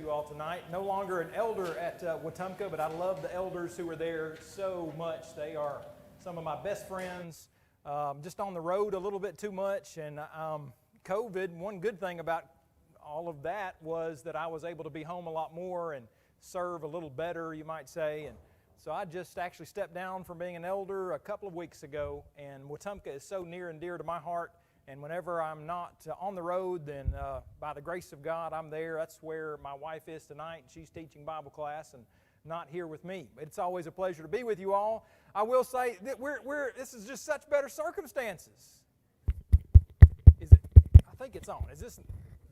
you all tonight. No longer an elder at Wetumpka, but I love the elders who are there so much. They are some of my best friends. Just on the road a little bit too much, and COVID, one good thing about all of that was that I was able to be home a lot more and serve a little better, you might say. And so I just actually stepped down from being an elder a couple of weeks ago, and Wetumpka is so near and dear to my heart. And whenever I'm not on the road, then by the grace of God, I'm there. That's where my wife is tonight. She's teaching Bible class and not here with me. But it's always a pleasure to be with you all. I will say that this is just such better circumstances. I think it's on. Is this,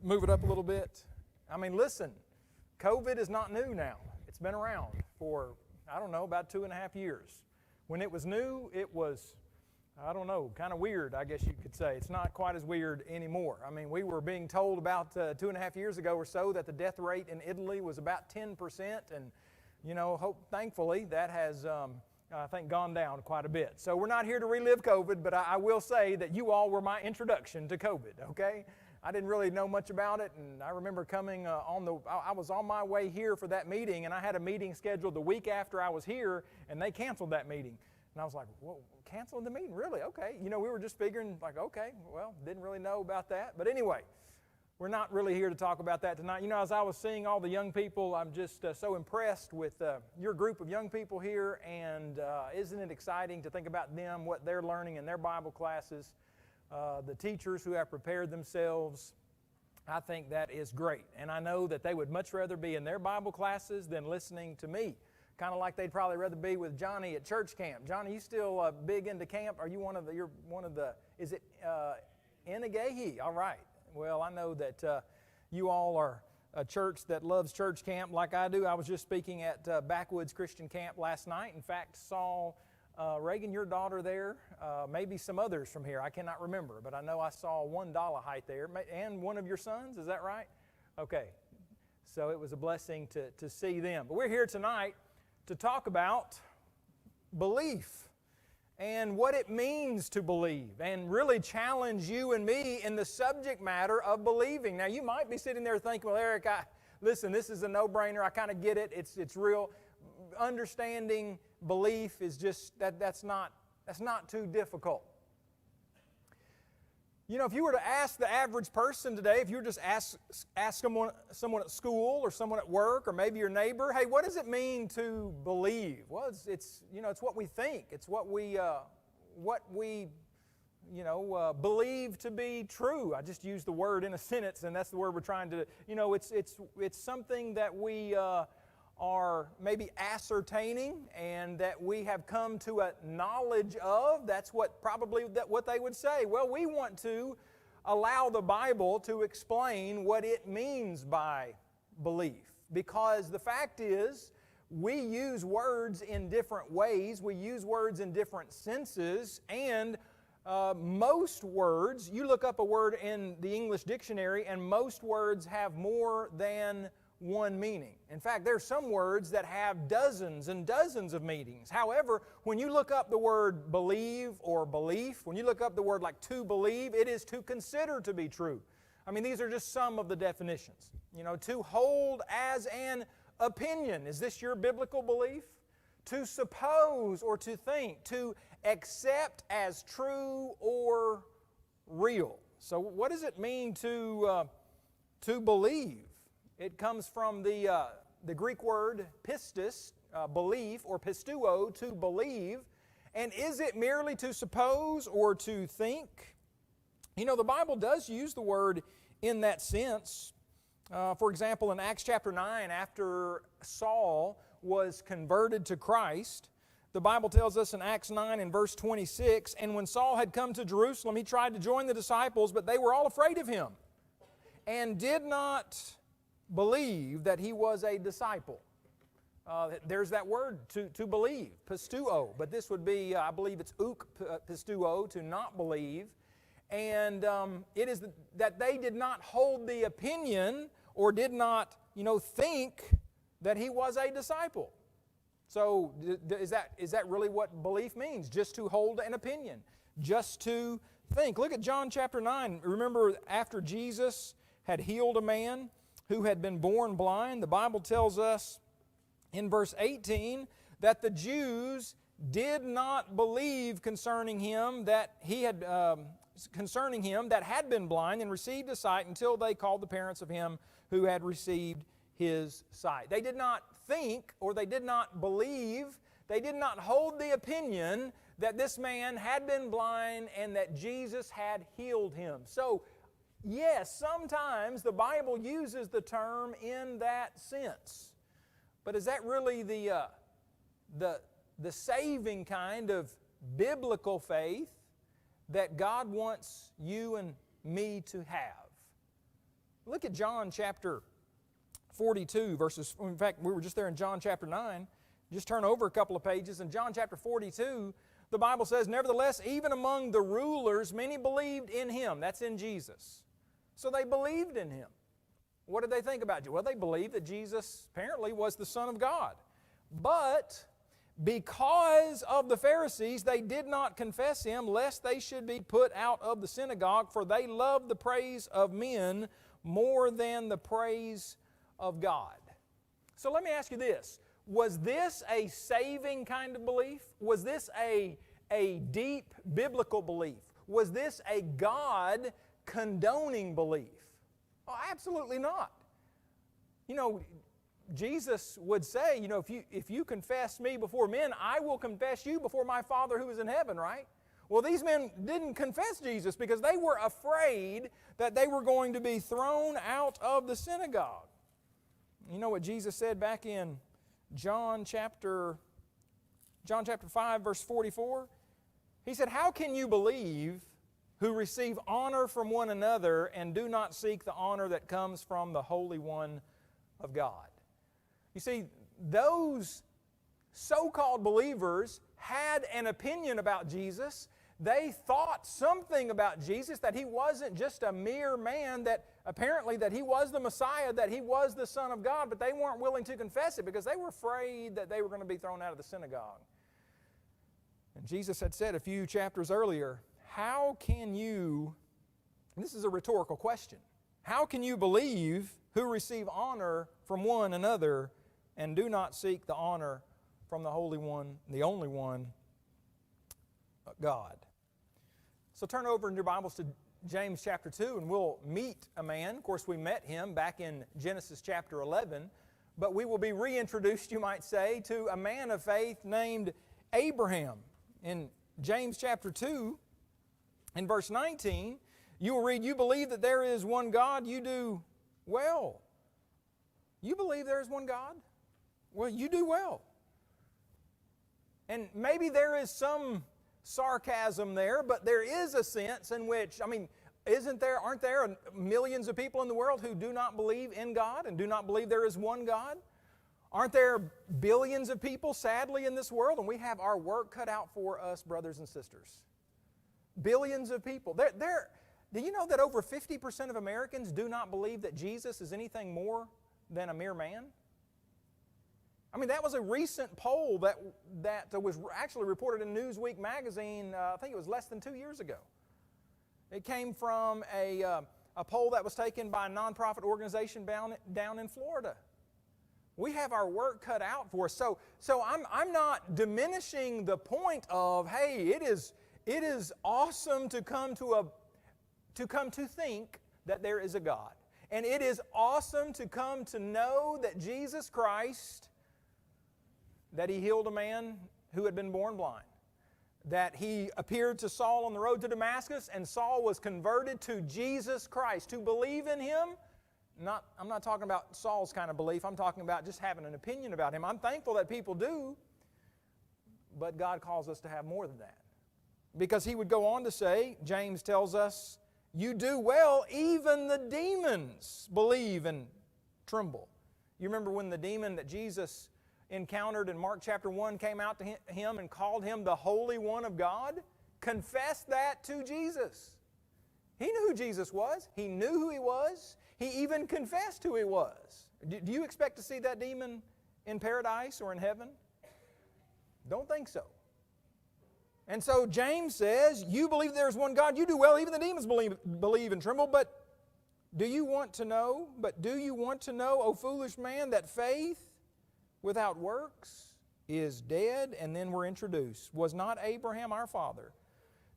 move it up a little bit? I mean, listen, COVID is not new now. It's been around for, I don't know, about 2.5 years. When it was new, it was, I don't know, kind of weird, I guess you could say. It's not quite as weird anymore. I mean, we were being told about 2.5 years ago or so that the death rate in Italy was about 10%, and, you know, thankfully that has, I think, gone down quite a bit. So we're not here to relive COVID, but I will say that you all were my introduction to COVID, okay? I didn't really know much about it, and I remember coming I was on my way here for that meeting, and I had a meeting scheduled the week after I was here, and they canceled that meeting. And I was like, whoa, canceling the meeting? Really? Okay. You know, we were just figuring, like, okay, well, didn't really know about that. But anyway, we're not really here to talk about that tonight. You know, as I was seeing all the young people, I'm just so impressed with your group of young people here, and isn't it exciting to think about them, what they're learning in their Bible classes, the teachers who have prepared themselves. I think that is great. And I know that they would much rather be in their Bible classes than listening to me. Kind of like they'd probably rather be with Johnny at church camp. Johnny, you still big into camp? Are you you're one of the, is it Inagahi? All right. Well, I know that you all are a church that loves church camp like I do. I was just speaking at Backwoods Christian Camp last night. In fact, saw Reagan, your daughter there, maybe some others from here. I cannot remember, but I know I saw one Dolahite there, and one of your sons. Is that right? Okay. So it was a blessing to see them. But we're here tonight to talk about belief and what it means to believe, and really challenge you and me in the subject matter of believing. Now, you might be sitting there thinking, well, Eric, listen, this is a no-brainer. I kind of get it. It's real. Understanding belief is just, that's not too difficult. You know, if you were to ask the average person today, if you were just ask someone at school or someone at work or maybe your neighbor, hey, what does it mean to believe? Well, it's what we think. It's what we believe to be true. I just used the word in a sentence, and that's the word we're trying to. You know, it's something that we are maybe ascertaining and that we have come to a knowledge of. That's what they would say. Well, we want to allow the Bible to explain what it means by belief, because the fact is we use words in different ways. We use words in different senses, and most words, you look up a word in the English dictionary, and most words have more than one meaning. In fact, there are some words that have dozens and dozens of meanings. However, when you look up the word believe or belief, when you look up the word like to believe, it is to consider to be true. I mean, these are just some of the definitions. You know, to hold as an opinion. Is this your biblical belief? To suppose or to think. To accept as true or real. So what does it mean to believe? It comes from the Greek word pistis, belief, or pistuo, to believe. And is it merely to suppose or to think? You know, the Bible does use the word in that sense. For example, in Acts chapter 9, after Saul was converted to Christ, the Bible tells us in Acts 9 and verse 26, and when Saul had come to Jerusalem, he tried to join the disciples, but they were all afraid of him and did not believe that he was a disciple. There's that word, to believe, pistuo. But this would be, I believe it's pistuo, to not believe. And it is that they did not hold the opinion or did not, think that he was a disciple. So is that really what belief means? Just to hold an opinion, just to think. Look at John chapter 9. Remember, after Jesus had healed a man who had been born blind. The Bible tells us in verse 18 that the Jews did not believe concerning him that had been blind and received his sight until they called the parents of him who had received his sight. They did not think, or they did not believe, they did not hold the opinion that this man had been blind and that Jesus had healed him. So, yes, sometimes the Bible uses the term in that sense. But is that really the saving kind of biblical faith that God wants you and me to have? Look at John chapter 42 verses, in fact, we were just there in John chapter 9. Just turn over a couple of pages. In John chapter 42, the Bible says, "Nevertheless, even among the rulers, many believed in Him." That's in Jesus. So they believed in Him. What did they think about you? Well, they believed that Jesus apparently was the Son of God. But because of the Pharisees, they did not confess Him, lest they should be put out of the synagogue, for they loved the praise of men more than the praise of God. So let me ask you this. Was this a saving kind of belief? Was this a deep biblical belief? Was this a God condoning belief? Oh, absolutely not. You know, Jesus would say, you know, if you confess me before men, I will confess you before my Father who is in heaven, right? Well, these men didn't confess Jesus because they were afraid that they were going to be thrown out of the synagogue. You know what Jesus said back in John chapter 5, verse 44? He said, "How can you believe who receive honor from one another and do not seek the honor that comes from the Holy One of God?" You see, those so-called believers had an opinion about Jesus. They thought something about Jesus, that He wasn't just a mere man, that apparently that He was the Messiah, that He was the Son of God, but they weren't willing to confess it because they were afraid that they were going to be thrown out of the synagogue. And Jesus had said a few chapters earlier, how can you, and this is a rhetorical question, how can you believe who receive honor from one another and do not seek the honor from the Holy One, the only one, God? So turn over in your Bibles to James chapter 2 and we'll meet a man. Of course, we met him back in Genesis chapter 11, but we will be reintroduced, you might say, to a man of faith named Abraham. In James chapter 2, in verse 19, you will read, "You believe that there is one God, you do well." You believe there is one God? Well, you do well. And maybe there is some sarcasm there, but there is a sense in which, aren't there millions of people in the world who do not believe in God and do not believe there is one God? Aren't there billions of people, sadly, in this world? And we have our work cut out for us, brothers and sisters. Billions of people. Do you know that over 50% of Americans do not believe that Jesus is anything more than a mere man? That was a recent poll that was actually reported in Newsweek magazine, I think it was less than 2 years ago. It came from a poll that was taken by a nonprofit organization down in Florida. We have our work cut out for us. So I'm not diminishing the point of, hey, it is awesome to come to think that there is a God. And it is awesome to come to know that Jesus Christ, that He healed a man who had been born blind, that He appeared to Saul on the road to Damascus, and Saul was converted to Jesus Christ. To believe in Him, I'm not talking about Saul's kind of belief, I'm talking about just having an opinion about Him. I'm thankful that people do, but God calls us to have more than that. Because He would go on to say, James tells us, "You do well, even the demons believe and tremble." You remember when the demon that Jesus encountered in Mark chapter 1 came out to him and called him the Holy One of God? Confessed that to Jesus. He knew who Jesus was. He knew who He was. He even confessed who He was. Do you expect to see that demon in paradise or in heaven? Don't think so. And so James says, you believe there is one God, you do well, even the demons believe and tremble, but Do you want to know? But do you want to know, O foolish man, that faith without works is dead? And then we're introduced. Was not Abraham our father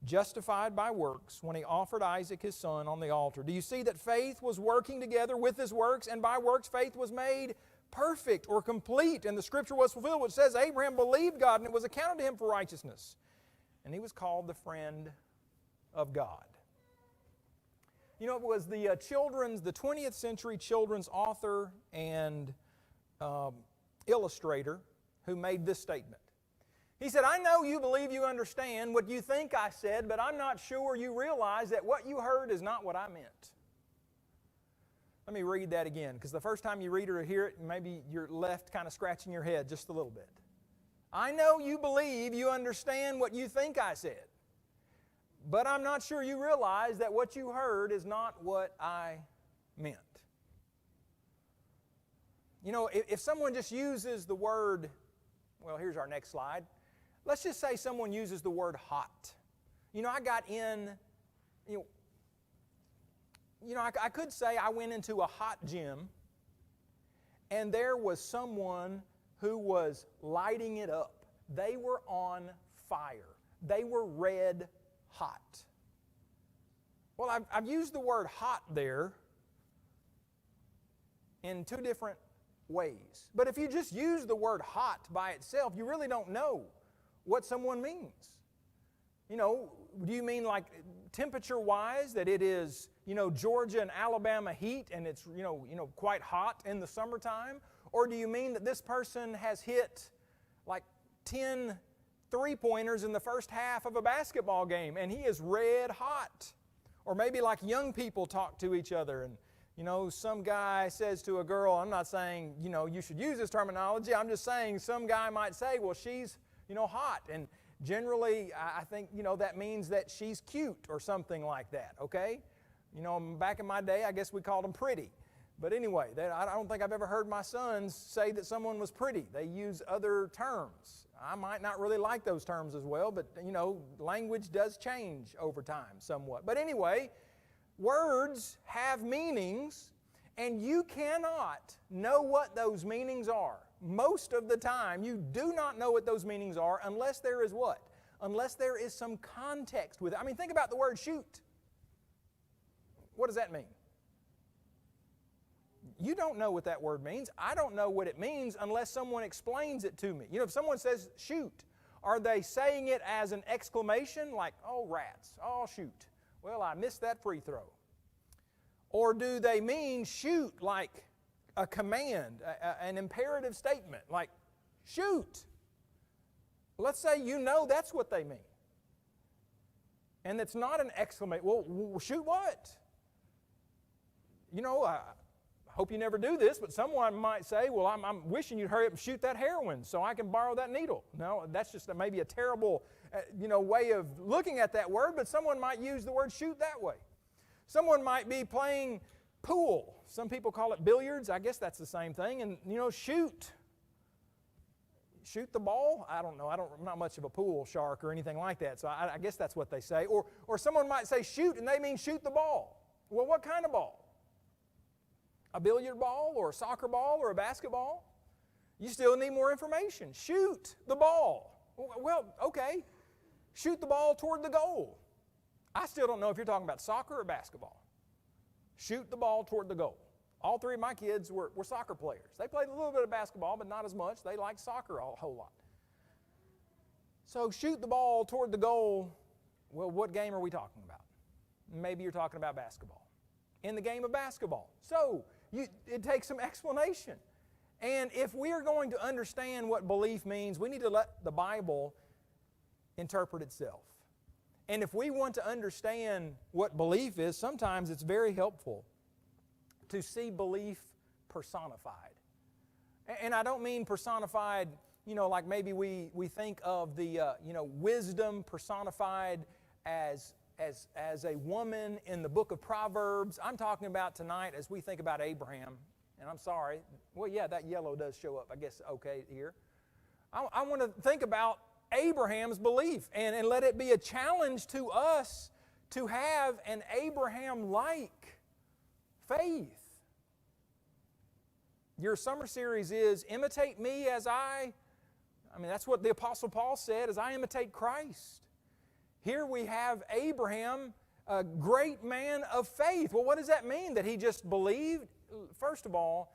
justified by works when he offered Isaac his son on the altar? Do you see that faith was working together with his works, and by works faith was made perfect or complete, and the Scripture was fulfilled, which says Abraham believed God, and it was accounted to him for righteousness. And he was called the friend of God. You know, it was the 20th century children's author and illustrator who made this statement. He said, I know you believe you understand what you think I said, but I'm not sure you realize that what you heard is not what I meant. Let me read that again, because the first time you read it or hear it, maybe you're left kind of scratching your head just a little bit. I know you believe you understand what you think I said, but I'm not sure you realize that what you heard is not what I meant. You know, if someone just uses the word, well, here's our next slide. Let's just say someone uses the word hot. You know, I got in, I could say I went into a hot gym and there was someone who was lighting it up. They were on fire. They were red hot. Well, I've used the word hot there in two different ways. But if you just use the word hot by itself, you really don't know what someone means. You know, do you mean like temperature-wise that it is, Georgia and Alabama heat and it's, quite hot in the summertime? Or do you mean that this person has hit like 10 three-pointers in the first half of a basketball game and he is red hot? Or maybe like young people talk to each other and, some guy says to a girl, I'm not saying, you should use this terminology, I'm just saying some guy might say, well, she's, hot. And generally, I think, that means that she's cute or something like that, okay? Back in my day, I guess we called them pretty. But anyway, I don't think I've ever heard my sons say that someone was pretty. They use other terms. I might not really like those terms as well, but, language does change over time somewhat. But anyway, words have meanings, and you cannot know what those meanings are. Most of the time, you do not know what those meanings are unless there is what? Unless there is some context with it. I mean, think about the word shoot. What does that mean? You don't know what that word means. I don't know what it means unless someone explains it to me. If someone says shoot, are they saying it as an exclamation like, oh, rats, oh, shoot, well, I missed that free throw? Or do they mean shoot like a command, an imperative statement, like shoot? Let's say that's what they mean. And it's not an exclamation. Well, shoot what? I hope you never do this, but someone might say, well, I'm wishing you'd hurry up and shoot that heroin so I can borrow that needle. No, that's just maybe a terrible, way of looking at that word, but someone might use the word shoot that way. Someone might be playing pool. Some people call it billiards. I guess that's the same thing. And, shoot. Shoot the ball? I don't know. I'm not much of a pool shark or anything like that, so I guess that's what they say. Or someone might say shoot, and they mean shoot the ball. Well, what kind of ball? A billiard ball or a soccer ball or a basketball? You still need more information. Shoot the ball. Well, okay. Shoot the ball toward the goal. I still don't know if you're talking about soccer or basketball. Shoot the ball toward the goal. All three of my kids were soccer players. They played a little bit of basketball, but not as much. They liked soccer a whole lot. So shoot the ball toward the goal. Well, what game are we talking about? Maybe you're talking about basketball. In the game of basketball. So it takes some explanation. And if we are going to understand what belief means, we need to let the Bible interpret itself. And if we want to understand what belief is, sometimes it's very helpful to see belief personified. And I don't mean personified, like maybe we think of the, wisdom personified as a woman in the book of Proverbs. I'm talking about tonight as we think about Abraham. And I'm sorry. Well, yeah, that yellow does show up, I guess, okay here. I want to think about Abraham's belief and let it be a challenge to us to have an Abraham-like faith. Your summer series is Imitate Me as that's what the Apostle Paul said, as I imitate Christ. Here we have Abraham, a great man of faith. Well, what does that mean? That he just believed? First of all,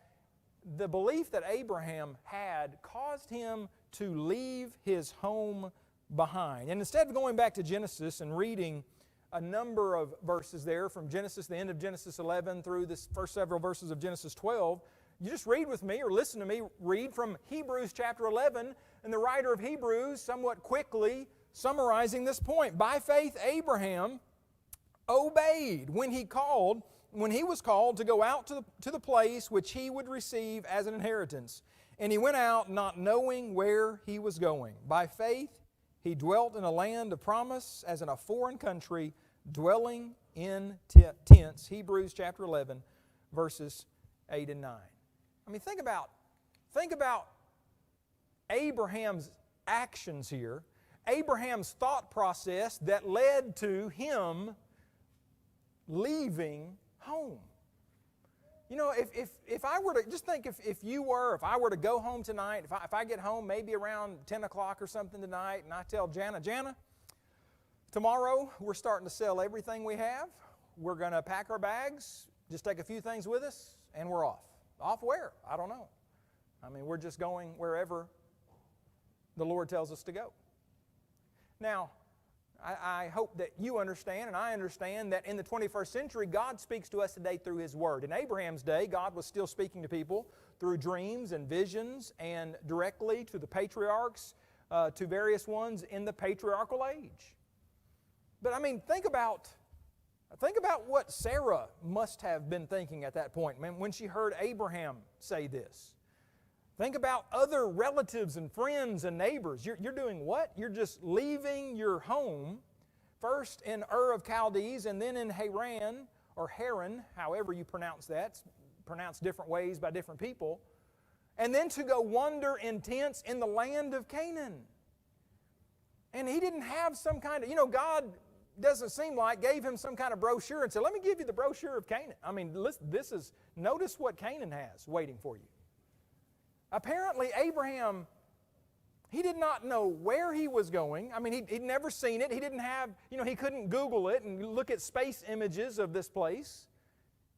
the belief that Abraham had caused him to leave his home behind. And instead of going back to Genesis and reading a number of verses there from Genesis, the end of Genesis 11 through the first several verses of Genesis 12, you just read with me or listen to me read from Hebrews chapter 11, and the writer of Hebrews somewhat quickly summarizing this point. By faith Abraham obeyed when he was called to go out to the place which he would receive as an inheritance. And he went out not knowing where he was going. By faith he dwelt in a land of promise as in a foreign country, dwelling in tents. Hebrews chapter 11, verses 8 and 9. Think about Abraham's actions here, Abraham's thought process that led to him leaving home. If I were to, just think if I were to go home tonight, if I get home maybe around 10 o'clock or something tonight, and I tell Jana, tomorrow we're starting to sell everything we have. We're going to pack our bags, just take a few things with us, and we're off. Off where? I don't know. We're just going wherever the Lord tells us to go. Now, I hope that you understand and I understand that in the 21st century, God speaks to us today through His Word. In Abraham's day, God was still speaking to people through dreams and visions and directly to the patriarchs, to various ones in the patriarchal age. But think about what Sarah must have been thinking at that point when she heard Abraham say this. Think about other relatives and friends and neighbors. You're doing what? You're just leaving your home, first in Ur of Chaldees and then in Haran, or Haran, however you pronounce that. It's pronounced different ways by different people. And then to go wander in tents in the land of Canaan. And he didn't have some kind of, God doesn't seem like gave him some kind of brochure and said, let me give you the brochure of Canaan. Notice what Canaan has waiting for you. Apparently, Abraham, he did not know where he was going. He'd never seen it. He didn't have, he couldn't Google it and look at space images of this place.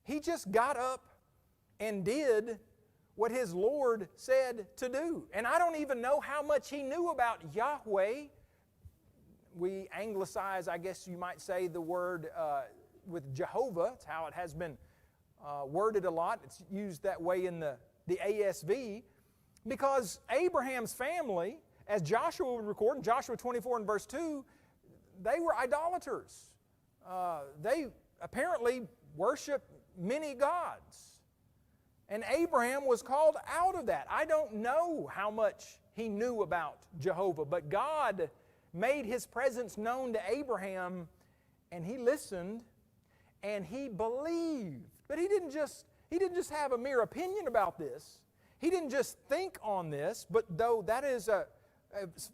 He just got up and did what his Lord said to do. And I don't even know how much he knew about Yahweh. We anglicize, I guess you might say, the word with Jehovah. It's how it has been worded a lot. It's used that way in the ASV. Because Abraham's family, as Joshua would record in Joshua 24 and verse 2, they were idolaters. They apparently worshiped many gods. And Abraham was called out of that. I don't know how much he knew about Jehovah, but God made His presence known to Abraham, and he listened, and he believed. But he didn't just have a mere opinion about this. He didn't just think on this, but though that is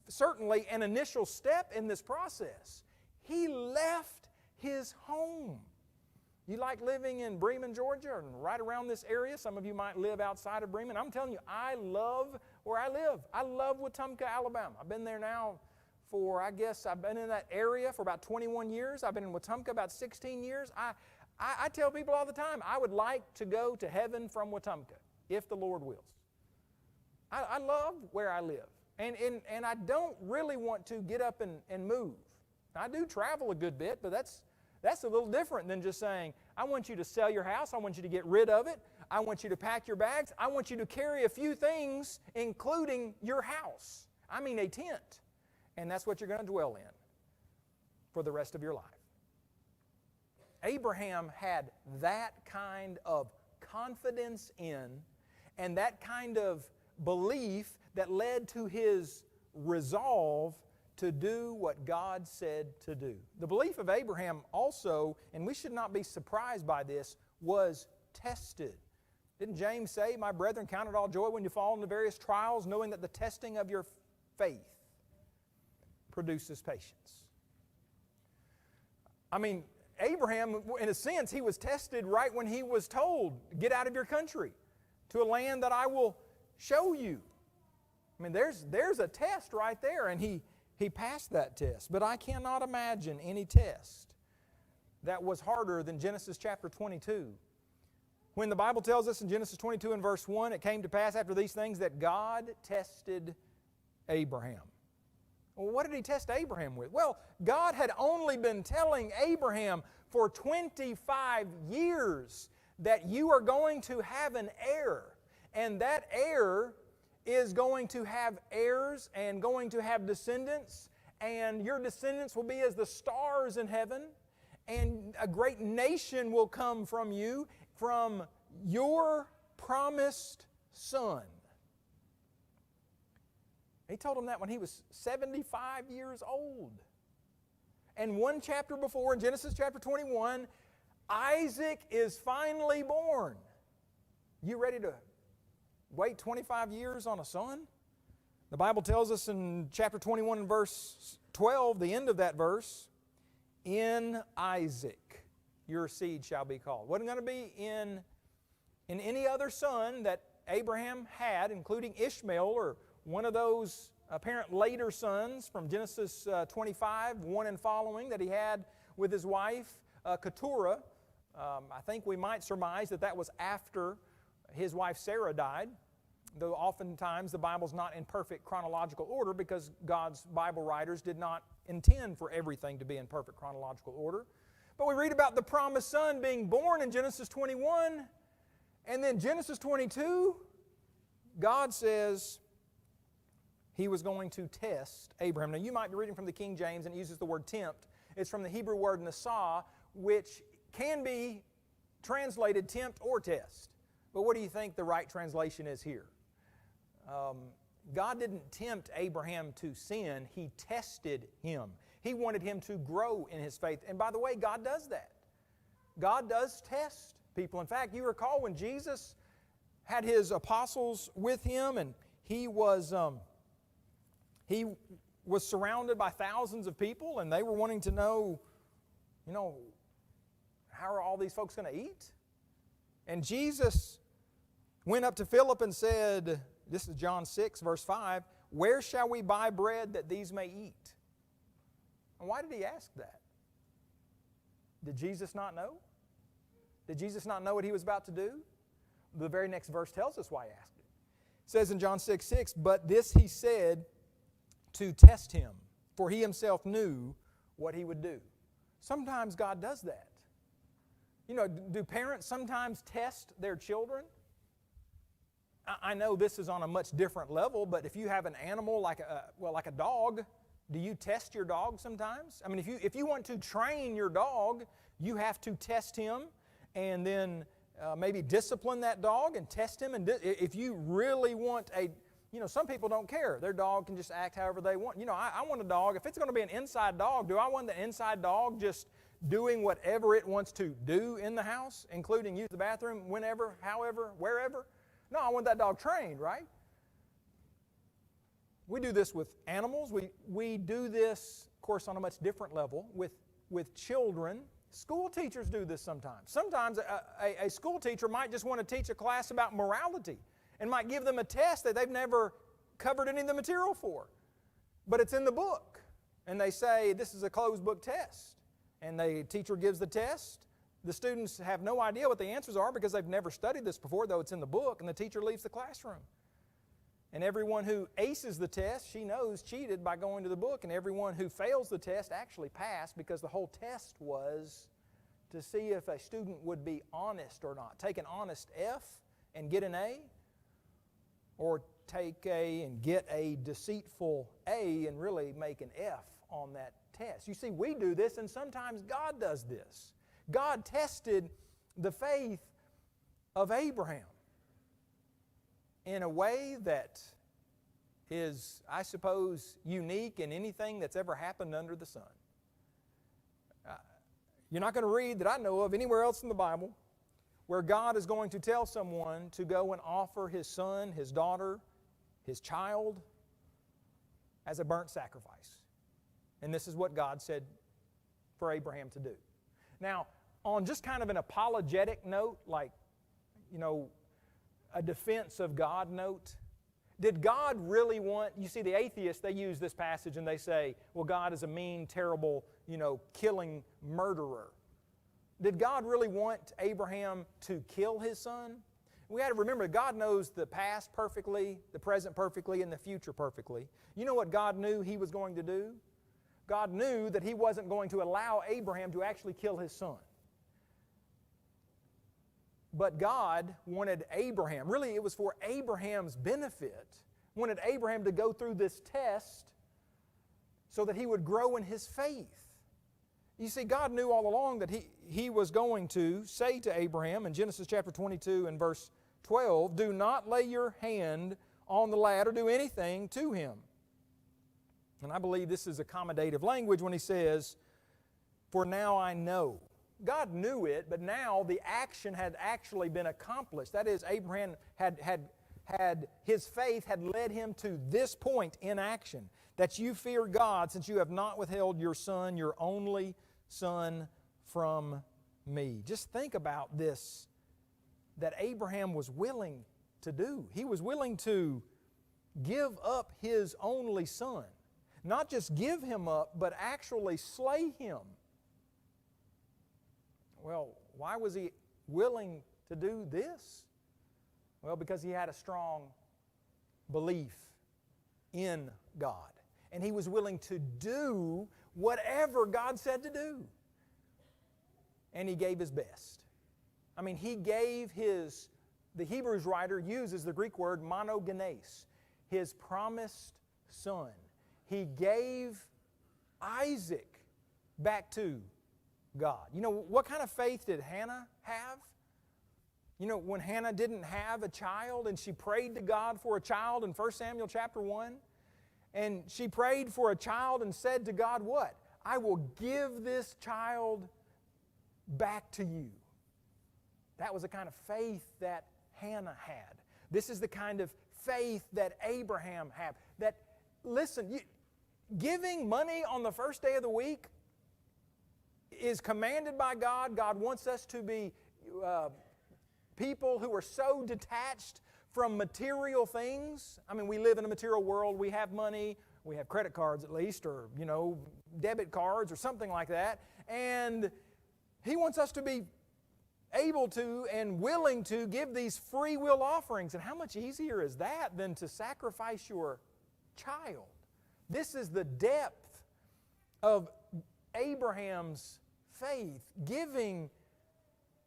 certainly an initial step in this process, he left his home. You like living in Bremen, Georgia, and right around this area? Some of you might live outside of Bremen. I'm telling you, I love where I live. I love Wetumpka, Alabama. I've been there now I've been in that area for about 21 years. I've been in Wetumpka about 16 years. I tell people all the time, I would like to go to heaven from Wetumpka, if the Lord wills. I love where I live. And I don't really want to get up and move. I do travel a good bit, but that's a little different than just saying, I want you to sell your house, I want you to get rid of it, I want you to pack your bags, I want you to carry a few things, including your house. A tent. And that's what you're going to dwell in for the rest of your life. Abraham had that kind of confidence in and that kind of belief that led to his resolve to do what God said to do. The belief of Abraham also, and we should not be surprised by this, was tested. Didn't James say, my brethren, count it all joy when you fall into various trials, knowing that the testing of your faith produces patience? Abraham, in a sense, he was tested right when he was told, get out of your country to a land that I will show you. I mean, there's a test right there, and he passed that test. But I cannot imagine any test that was harder than Genesis chapter 22. When the Bible tells us in Genesis 22 and verse 1, it came to pass after these things that God tested Abraham. Well, what did He test Abraham with? Well, God had only been telling Abraham for 25 years that you are going to have an heir. And that heir is going to have heirs and going to have descendants. And your descendants will be as the stars in heaven. And a great nation will come from you, from your promised son. He told him that when he was 75 years old. And one chapter before, in Genesis chapter 21, Isaac is finally born. You ready to wait 25 years on a son? The Bible tells us in chapter 21 and verse 12, the end of that verse, in Isaac your seed shall be called. Wasn't going to be in any other son that Abraham had, including Ishmael or one of those apparent later sons from Genesis 25, 1 and following, that he had with his wife, Keturah. I think we might surmise that that was after his wife Sarah died, though oftentimes the Bible's not in perfect chronological order because God's Bible writers did not intend for everything to be in perfect chronological order. But we read about the promised son being born in Genesis 21, and then Genesis 22, God says He was going to test Abraham. Now you might be reading from the King James and it uses the word tempt. It's from the Hebrew word nasah, which can be translated tempt or test. But what do you think the right translation is here? God didn't tempt Abraham to sin. He tested him. He wanted him to grow in his faith. And by the way, God does that. God does test people. In fact, you recall when Jesus had His apostles with Him and He was surrounded by thousands of people and they were wanting to know, how are all these folks going to eat? And Jesus went up to Philip and said, this is John 6, verse 5, where shall we buy bread that these may eat? And why did He ask that? Did Jesus not know? Did Jesus not know what He was about to do? The very next verse tells us why He asked it. It says in John 6, 6, but this He said to test Him, for He Himself knew what He would do. Sometimes God does that. Do parents sometimes test their children? I know this is on a much different level, but if you have an animal like a dog, do you test your dog sometimes? I mean, if you want to train your dog, you have to test him and then maybe discipline that dog and test him. And if you really want some people don't care. Their dog can just act however they want. I want a dog. If it's going to be an inside dog, do I want the inside dog just doing whatever it wants to do in the house, including use the bathroom whenever, however, wherever? No, I want that dog trained, right? We do this with animals. We do this, of course, on a much different level with children. School teachers do this sometimes. Sometimes a school teacher might just want to teach a class about morality and might give them a test that they've never covered any of the material for. But it's in the book. And they say, this is a closed book test. And the teacher gives the test. The students have no idea what the answers are because they've never studied this before, though it's in the book, and the teacher leaves the classroom. And everyone who aces the test, she knows, cheated by going to the book, and everyone who fails the test actually passed because the whole test was to see if a student would be honest or not. Take an honest F and get an A, or take A and get a deceitful A and really make an F on that test. You see, we do this, and sometimes God does this. God tested the faith of Abraham in a way that is, I suppose, unique in anything that's ever happened under the sun. You're not going to read that I know of anywhere else in the Bible where God is going to tell someone to go and offer his son, his daughter, his child as a burnt sacrifice. And this is what God said for Abraham to do. Now, on just kind of an apologetic note, like, a defense of God note, did God really want, you see the atheists, they use this passage and they say, well, God is a mean, terrible, killing murderer. Did God really want Abraham to kill his son? We got to remember, God knows the past perfectly, the present perfectly, and the future perfectly. You know what God knew He was going to do? God knew that He wasn't going to allow Abraham to actually kill his son. But God wanted Abraham, really it was for Abraham's benefit, wanted Abraham to go through this test so that he would grow in his faith. You see, God knew all along that He was going to say to Abraham in Genesis chapter 22 and verse 12, do not lay your hand on the lad or do anything to him. And I believe this is accommodative language when He says, for now I know. God knew it, but now the action had actually been accomplished. That is, Abraham had his faith had led him to this point in action, that you fear God since you have not withheld your son, your only son, from me. Just think about this, that Abraham was willing to do. He was willing to give up his only son. Not just give him up, but actually slay him. Well, why was he willing to do this? Well, because he had a strong belief in God. And he was willing to do whatever God said to do. And he gave his best. I mean, he gave the Hebrews writer uses the Greek word monogenes, his promised son. He gave Isaac back to God. What kind of faith did Hannah have? When Hannah didn't have a child and she prayed to God for a child in 1 Samuel chapter 1, and she prayed for a child and said to God, what? I will give this child back to you. That was the kind of faith that Hannah had. This is the kind of faith that Abraham had. That, listen, giving money on the first day of the week is commanded by God. God wants us to be people who are so detached from material things. I mean, we live in a material world. We have money. We have credit cards at least, or, debit cards or something like that. And He wants us to be able to and willing to give these free will offerings. And how much easier is that than to sacrifice your child? This is the depth of Abraham's faith, giving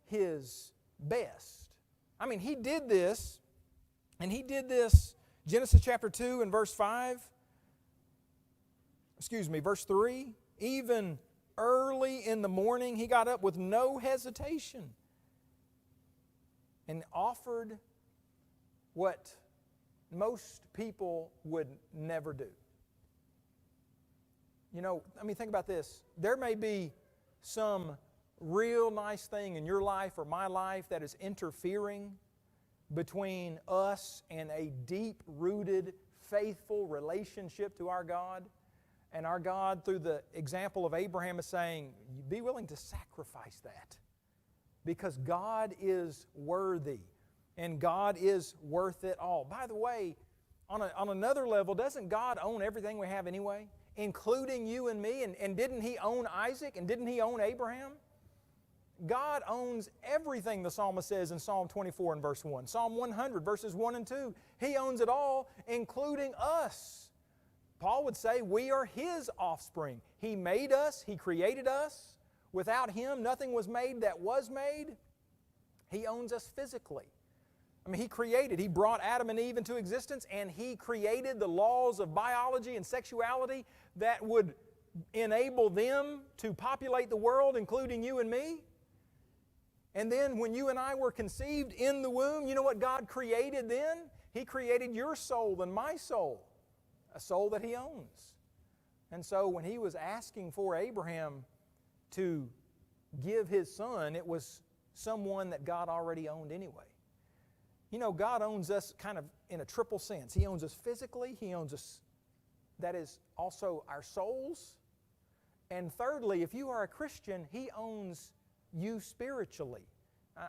his best. I mean, he did this, and he did this, Genesis chapter 2 and verse 3, even early in the morning, he got up with no hesitation and offered what most people would never do. Think about this. There may be some real nice thing in your life or my life that is interfering between us and a deep-rooted, faithful relationship to our God. And our God, through the example of Abraham, is saying, be willing to sacrifice that. Because God is worthy. And God is worth it all. By the way, on another level, doesn't God own everything we have anyway? Including you and me. And didn't He own Isaac? And didn't He own Abraham? God owns everything, the psalmist says in Psalm 24 and verse 1. Psalm 100 verses 1 and 2. He owns it all, including us. Paul would say we are His offspring. He made us. He created us. Without Him, nothing was made that was made. He owns us physically. He brought Adam and Eve into existence, and He created the laws of biology and sexuality that would enable them to populate the world, including you and me. And then when you and I were conceived in the womb, you know what God created then? He created your soul and my soul, a soul that He owns. And so when He was asking for Abraham to give his son, it was someone that God already owned anyway. God owns us kind of in a triple sense. He owns us physically. He owns us, that is also our souls. And thirdly, if you are a Christian, He owns you spiritually.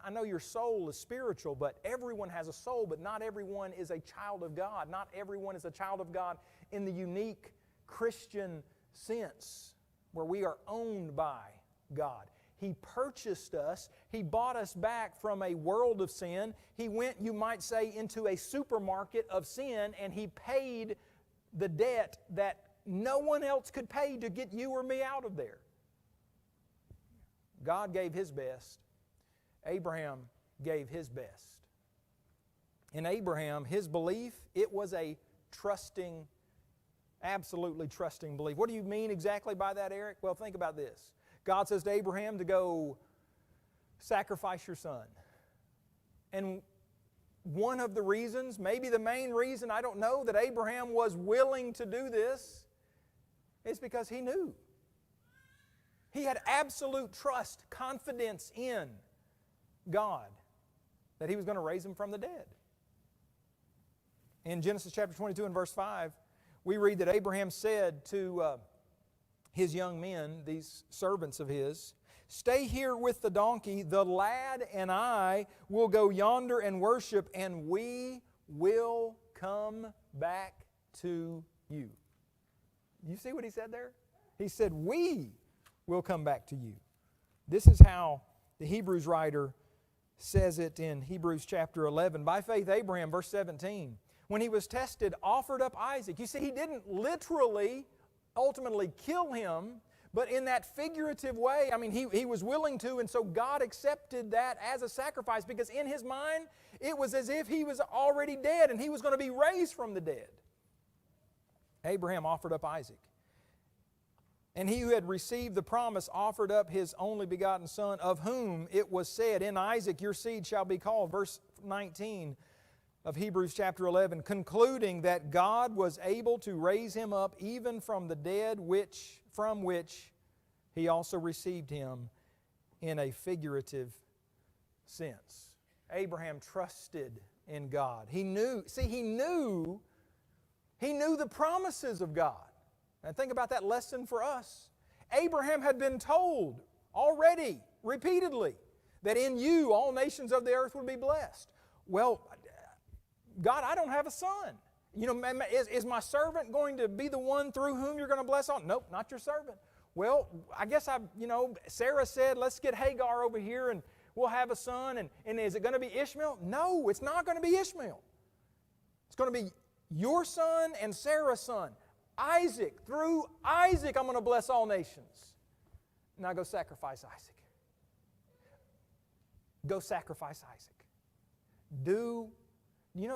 I know your soul is spiritual, but everyone has a soul, but not everyone is a child of God. Not everyone is a child of God in the unique Christian sense where we are owned by God. He purchased us. He bought us back from a world of sin. He went, you might say, into a supermarket of sin, and He paid the debt that no one else could pay to get you or me out of there. God gave His best. Abraham gave his best. In Abraham, his belief, it was a trusting, absolutely trusting belief. What do you mean exactly by that, Eric? Well, think about this. God says to Abraham to go sacrifice your son. And one of the reasons, maybe the main reason, I don't know, that Abraham was willing to do this is because he knew. He had absolute trust, confidence in God that He was going to raise him from the dead. In Genesis chapter 22 and verse 5, we read that Abraham said to his young men, these servants of his, "Stay here with the donkey, the lad and I will go yonder and worship, and we will come back to you." You see what he said there? He said, "We will come back to you." This is how the Hebrews writer says it in Hebrews chapter 11. By faith Abraham, verse 17, when he was tested, offered up Isaac. You see, he didn't literally, ultimately kill him, but in that figurative way, I mean, he was willing to, and so God accepted that as a sacrifice because in his mind, it was as if he was already dead and he was going to be raised from the dead. Abraham offered up Isaac. And he who had received the promise offered up his only begotten son, of whom it was said, "In Isaac your seed shall be called." Verse 19 of Hebrews chapter 11, concluding that God was able to raise him up even from the dead, from which he also received him in a figurative sense. Abraham trusted in God. He knew the promises of God. And think about that lesson for us. Abraham had been told already, repeatedly, that in you all nations of the earth would be blessed. Well, God, I don't have a son. Is my servant going to be the one through whom you're going to bless all? Nope, not your servant. Well, I guess Sarah said, let's get Hagar over here and we'll have a son. And is it going to be Ishmael? No, it's not going to be Ishmael. It's going to be your son and Sarah's son. Isaac. Through Isaac, I'm going to bless all nations. Now go sacrifice Isaac. Go sacrifice Isaac.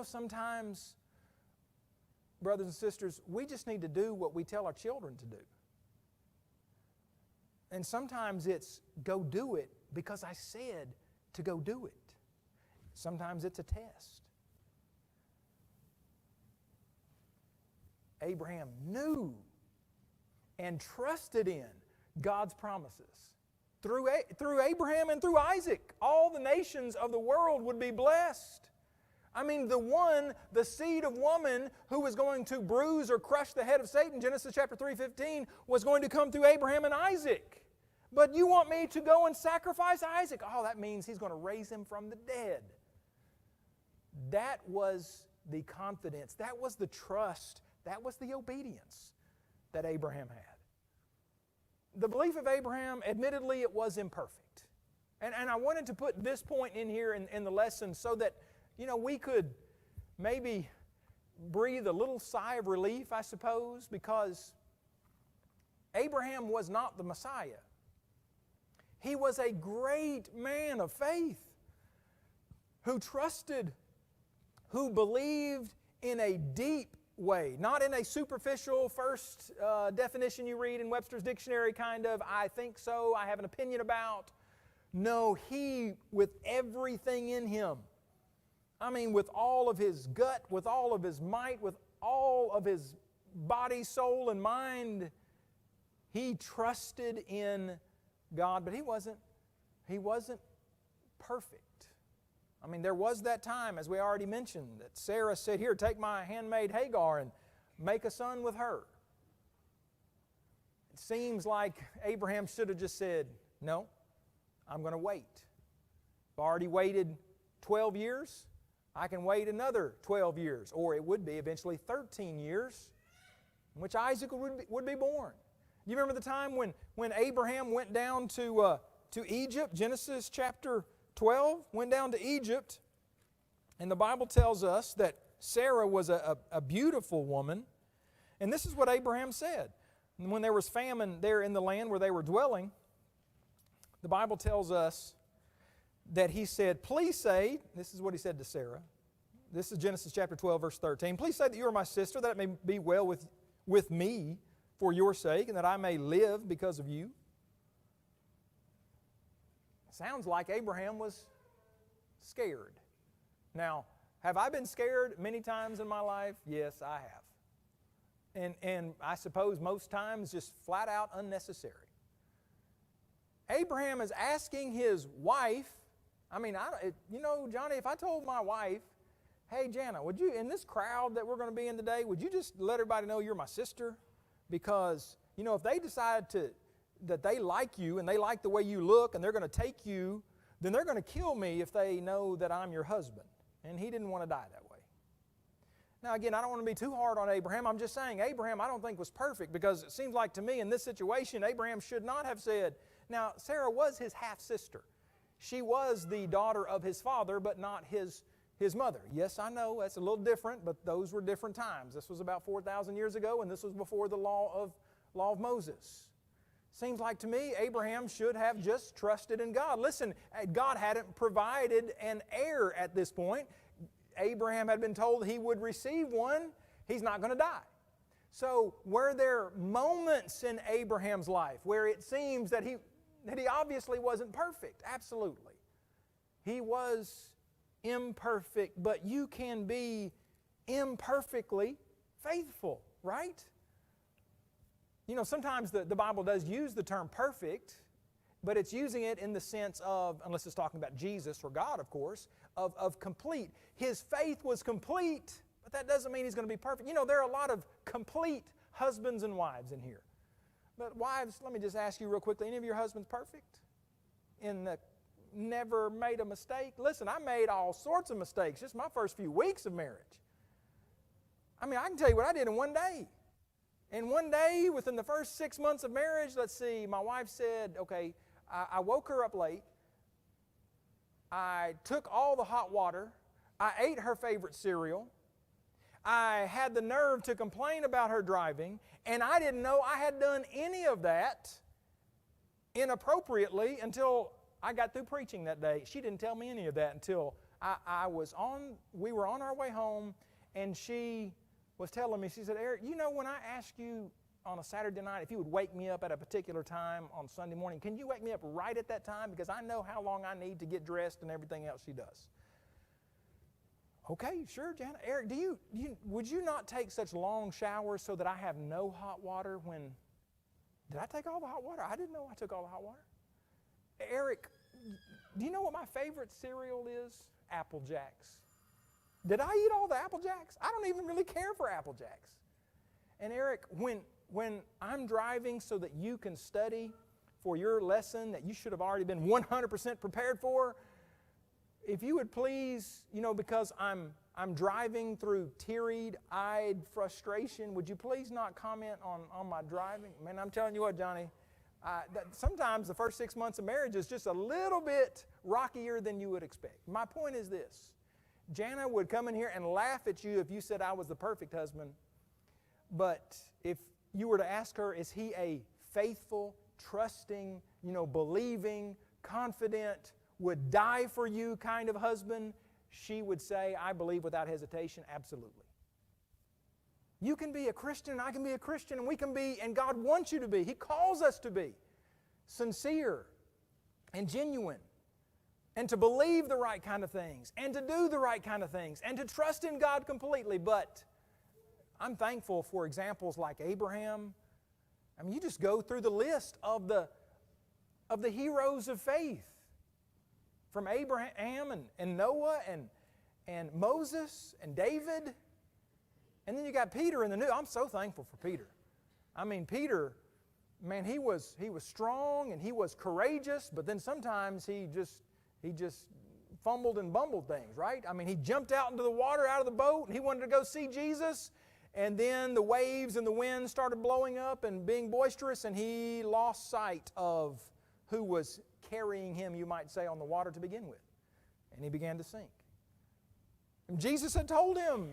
Sometimes, brothers and sisters, we just need to do what we tell our children to do. And sometimes it's go do it because I said to go do it. Sometimes it's a test. Abraham knew and trusted in God's promises. Through Abraham and through Isaac, all the nations of the world would be blessed. I mean, the seed of woman who was going to bruise or crush the head of Satan, Genesis chapter 3:15, was going to come through Abraham and Isaac. But you want me to go and sacrifice Isaac? Oh, that means He's going to raise him from the dead. That was the confidence. That was the trust. That was the obedience that Abraham had. The belief of Abraham, admittedly, it was imperfect. And I wanted to put this point in here in the lesson so that, we could maybe breathe a little sigh of relief, I suppose, because Abraham was not the Messiah. He was a great man of faith who trusted, who believed in a deep way, not in a superficial first definition you read in Webster's dictionary kind of, I think so, I have an opinion about. No, he, with everything in him, with all of his gut, with all of his might, with all of his body, soul, and mind, he trusted in God, but he wasn't perfect. There was that time, as we already mentioned, that Sarah said, "Here, take my handmaid Hagar and make a son with her." It seems like Abraham should have just said, "No, I'm going to wait. I've already waited 12 years. I can wait another 12 years, or it would be eventually 13 years in which Isaac would be born. You remember the time when Abraham went down to Egypt? Genesis chapter 12, went down to Egypt, and the Bible tells us that Sarah was a beautiful woman. And this is what Abraham said. And when there was famine there in the land where they were dwelling, the Bible tells us that he said, please say, this is what he said to Sarah. This is Genesis chapter 12, verse 13. Please say that you are my sister, that it may be well with me for your sake, and that I may live because of you. Sounds like Abraham was scared. Now, have I been scared many times in my life? Yes, I have. And I suppose most times just flat out unnecessary. Abraham is asking his wife, Johnny, if I told my wife, hey, Jana, would you, in this crowd that we're going to be in today, would you just let everybody know you're my sister? Because, if they decide that they like you and they like the way you look and they're going to take you, then they're going to kill me if they know that I'm your husband. And he didn't want to die that way. Now again, I don't want to be too hard on Abraham. I'm just saying Abraham I don't think was perfect, because it seems like to me in this situation Abraham should not have said. Now Sarah was his half-sister. She was the daughter of his father, but not his mother. Yes, I know that's a little different, but those were different times. This was about 4,000 years ago, and this was before the law of Moses. Seems like to me Abraham should have just trusted in God. Listen, God hadn't provided an heir at this point. Abraham had been told he would receive one. He's not going to die. So were there moments in Abraham's life where it seems that he obviously wasn't perfect? Absolutely. He was imperfect, but you can be imperfectly faithful, right? Sometimes the Bible does use the term perfect, but it's using it in the sense of, unless it's talking about Jesus or God, of course, of complete. His faith was complete, but that doesn't mean he's going to be perfect. There are a lot of complete husbands and wives in here. But wives, let me just ask you real quickly, any of your husbands perfect? Never made a mistake? Listen, I made all sorts of mistakes just my first few weeks of marriage. I can tell you what I did in one day. In one day, within the first 6 months of marriage, let's see, my wife said, okay, I woke her up late. I took all the hot water. I ate her favorite cereal. I had the nerve to complain about her driving, and I didn't know I had done any of that inappropriately until I got through preaching that day. She didn't tell me any of that until we were on our way home, and she was telling me, she said, Eric, when I ask you on a Saturday night if you would wake me up at a particular time on Sunday morning, can you wake me up right at that time? Because I know how long I need to get dressed and everything else she does. Okay, sure, Janet. Eric, would you not take such long showers so that I have no hot water when... Did I take all the hot water? I didn't know I took all the hot water. Eric, do you know what my favorite cereal is? Apple Jacks. Did I eat all the Apple Jacks? I don't even really care for Apple Jacks. And Eric, when I'm driving so that you can study for your lesson that you should have already been 100% prepared for, if you would please, because I'm driving through teary-eyed frustration, would you please not comment on my driving? Man, I'm telling you what, Johnny, sometimes the first 6 months of marriage is just a little bit rockier than you would expect. My point is this. Jana would come in here and laugh at you if you said I was the perfect husband. But if you were to ask her, is he a faithful, trusting, believing, confident, would die for you kind of husband, she would say, I believe without hesitation, absolutely. You can be a Christian, I can be a Christian, and we can be, and God wants you to be. He calls us to be sincere and genuine, and to believe the right kind of things, and to do the right kind of things, and to trust in God completely. But I'm thankful for examples like Abraham. You just go through the list of the heroes of faith. From Abraham and Noah and Moses and David. And then you got Peter in the New. I'm so thankful for Peter. Peter, man, he was strong and he was courageous, but then sometimes he just fumbled and bumbled things, right? I mean, he jumped out into the water out of the boat and he wanted to go see Jesus, and then the waves and the wind started blowing up and being boisterous, and he lost sight of who was carrying him, you might say, on the water to begin with. And he began to sink. And Jesus had told him,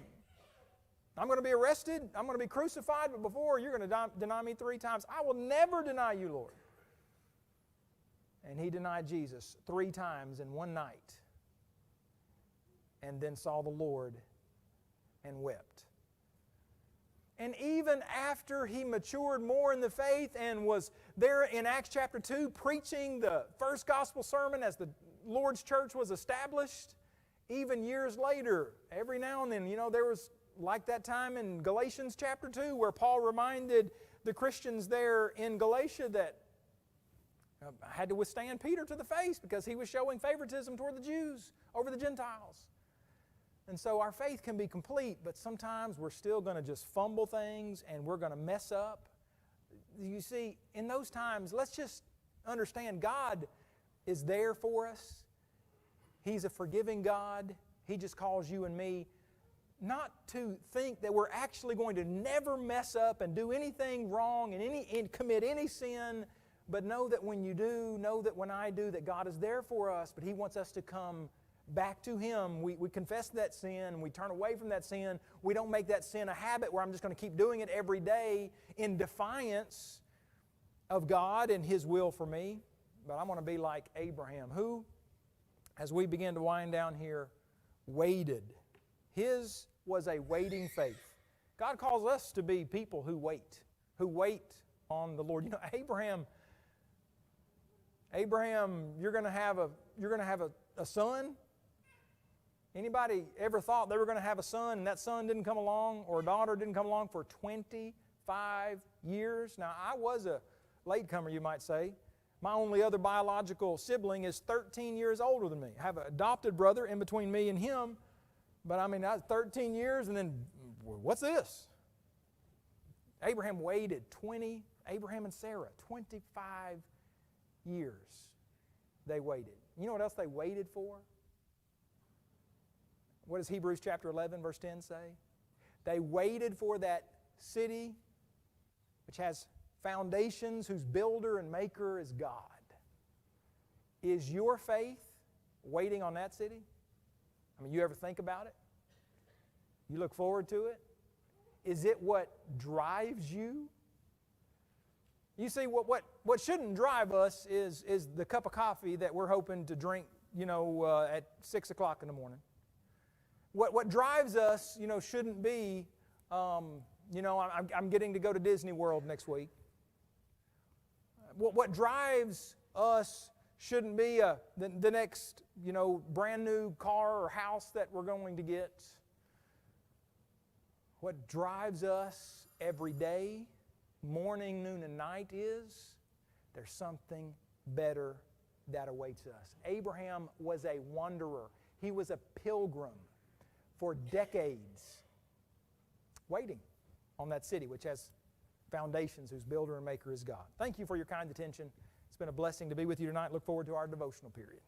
I'm going to be arrested, I'm going to be crucified, but before you're going to deny me 3 times. I will never deny you, Lord. And he denied Jesus 3 times in one night, and then saw the Lord and wept. And even after he matured more in the faith and was there in Acts chapter 2 preaching the first gospel sermon as the Lord's church was established, even years later, every now and then, there was like that time in Galatians chapter 2 where Paul reminded the Christians there in Galatia that had to withstand Peter to the face because he was showing favoritism toward the Jews over the Gentiles. And so our faith can be complete, but sometimes we're still going to just fumble things and we're going to mess up. You see, in those times, let's just understand God is there for us. He's a forgiving God. He just calls you and me not to think that we're actually going to never mess up and do anything wrong and commit any sin, but know that when you do, know that when I do, that God is there for us, but He wants us to come back to Him. We confess that sin. We turn away from that sin. We don't make that sin a habit where I'm just going to keep doing it every day in defiance of God and His will for me. But I want to be like Abraham, who, as we begin to wind down here, waited. His was a waiting faith. God calls us to be people who wait on the Lord. Abraham, you're going to have a son. Anybody ever thought they were going to have a son and that son didn't come along, or a daughter didn't come along for 25 years? Now, I was a latecomer, you might say. My only other biological sibling is 13 years older than me. I have an adopted brother in between me and him, but that's 13 years, and then what's this? Abraham waited Abraham and Sarah, 25 years they waited. You know what else they waited for? What does Hebrews chapter 11 verse 10 say? They waited for that city which has foundations, whose builder and maker is God. Is your faith waiting on that city? You ever think about it? You look forward to it? Is it what drives you? You see, what shouldn't drive us is the cup of coffee that we're hoping to drink, at 6 o'clock in the morning. What drives us, shouldn't be, I'm getting to go to Disney World next week. What drives us shouldn't be the next, brand new car or house that we're going to get. What drives us every day, morning, noon, and night is there's something better that awaits us. Abraham was a wanderer. He was a pilgrim for decades, waiting on that city which has foundations, whose builder and maker is God. Thank you for your kind attention. It's been a blessing to be with you tonight. Look forward to our devotional period.